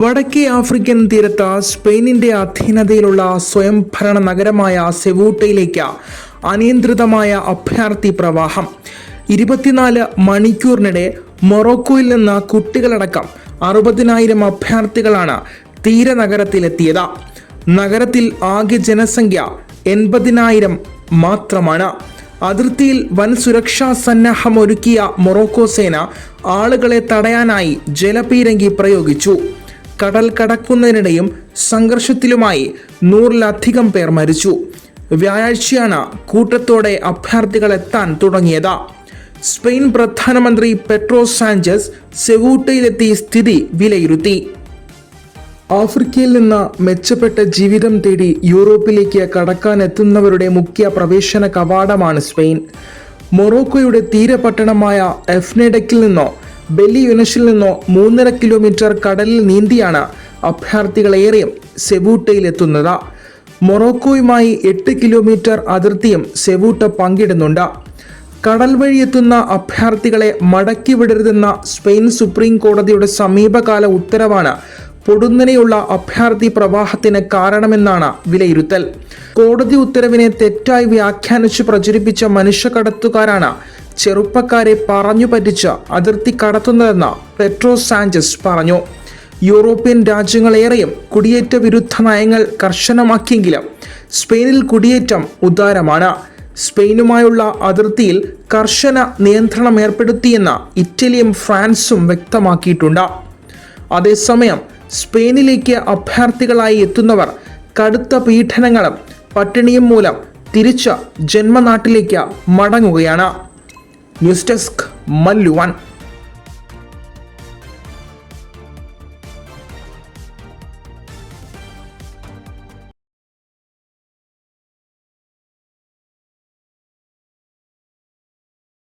വടക്കേ ആഫ്രിക്കൻ തീരത്ത് സ്പെയിനിന്റെ അധീനതയിലുള്ള സ്വയംഭരണ നഗരമായ സെവൂട്ടയിലേക്ക് അനിയന്ത്രിതമായ അഭയാർത്ഥി പ്രവാഹം. 24 മണിക്കൂറിനിടെ മൊറോക്കോയിൽ നിന്ന് കുട്ടികളടക്കം 60,000 അഭയാർത്ഥികളാണ് തീരനഗരത്തിലെത്തിയത്. നഗരത്തിൽ ആകെ ജനസംഖ്യ 80,000 മാത്രമാണ്. അതിർത്തിയിൽ വൻ സുരക്ഷാ സന്നാഹമൊരുക്കിയ മൊറോക്കോ സേന ആളുകളെ തടയാനായി ജലപീരങ്കി പ്രയോഗിച്ചു. കടൽ കടക്കുന്നതിനിടെയും സംഘർഷത്തിലുമായി 100-ലധികം പേർ മരിച്ചു. വ്യാഴാഴ്ചയാണ് കൂട്ടത്തോടെ അഭയാർത്ഥികൾ എത്താൻ തുടങ്ങിയത്. സ്പെയിൻ പ്രധാനമന്ത്രി പെഡ്രോ സാഞ്ചസ് സെവൂട്ടയിലെത്തി സ്ഥിതി വിലയിരുത്തി. ആഫ്രിക്കയിൽ നിന്ന് മെച്ചപ്പെട്ട ജീവിതം തേടി യൂറോപ്പിലേക്ക് കടക്കാനെത്തുന്നവരുടെ മുഖ്യ പ്രവേശന കവാടമാണ് സ്പെയിൻ. മൊറോക്കോയുടെ തീരപട്ടണമായ എഫ്നെഡക്കിൽ നിന്നോ ബെല്ലി യുനഷിൽ നിന്നോ 3.5 കിലോമീറ്റർ കടലിൽ നീന്തിയാണ് അഭയാർത്ഥികളേറെയും സെവൂട്ടയിലെത്തുന്നത്. മൊറോക്കോയുമായി 8 കിലോമീറ്റർ അതിർത്തിയും സെവൂട്ട പങ്കിടുന്നുണ്ട്. കടൽ വഴിയെത്തുന്ന അഭയാർത്ഥികളെ മടക്കി വിടരുതെന്ന സ്പെയിൻ സുപ്രീം കോടതിയുടെ സമീപകാല ഉത്തരവാണ് പൊടുന്നനെയുള്ള അഭയാർത്ഥി പ്രവാഹത്തിന് കാരണമെന്നാണ് വിലയിരുത്തൽ. കോടതി ഉത്തരവിനെ തെറ്റായി വ്യാഖ്യാനിച്ച് പ്രചരിപ്പിച്ച മനുഷ്യക്കടത്തുകാരാണ് ചെറുപ്പക്കാരെ പറഞ്ഞു പറ്റിച്ച് അതിർത്തി കടത്തുന്നതെന്ന് പെഡ്രോ സാഞ്ചസ് പറഞ്ഞു. യൂറോപ്യൻ രാജ്യങ്ങളേറെയും കുടിയേറ്റ വിരുദ്ധ നയങ്ങൾ കർശനമാക്കിയെങ്കിലും സ്പെയിനിൽ കുടിയേറ്റം ഉദാരമാണ്. സ്പെയിനുമായുള്ള അതിർത്തിയിൽ കർശന നിയന്ത്രണം ഏർപ്പെടുത്തിയെന്ന് ഇറ്റലിയും ഫ്രാൻസും വ്യക്തമാക്കിയിട്ടുണ്ട്. അതേസമയം സ്പെയിനിലേക്ക് അഭയാർത്ഥികളായി എത്തുന്നവർ കടുത്ത പീഡനങ്ങളും പട്ടിണിയും മൂലം തിരിച്ച് ജന്മനാട്ടിലേക്ക് മടങ്ങുകയാണ്. News desk Mallu 1.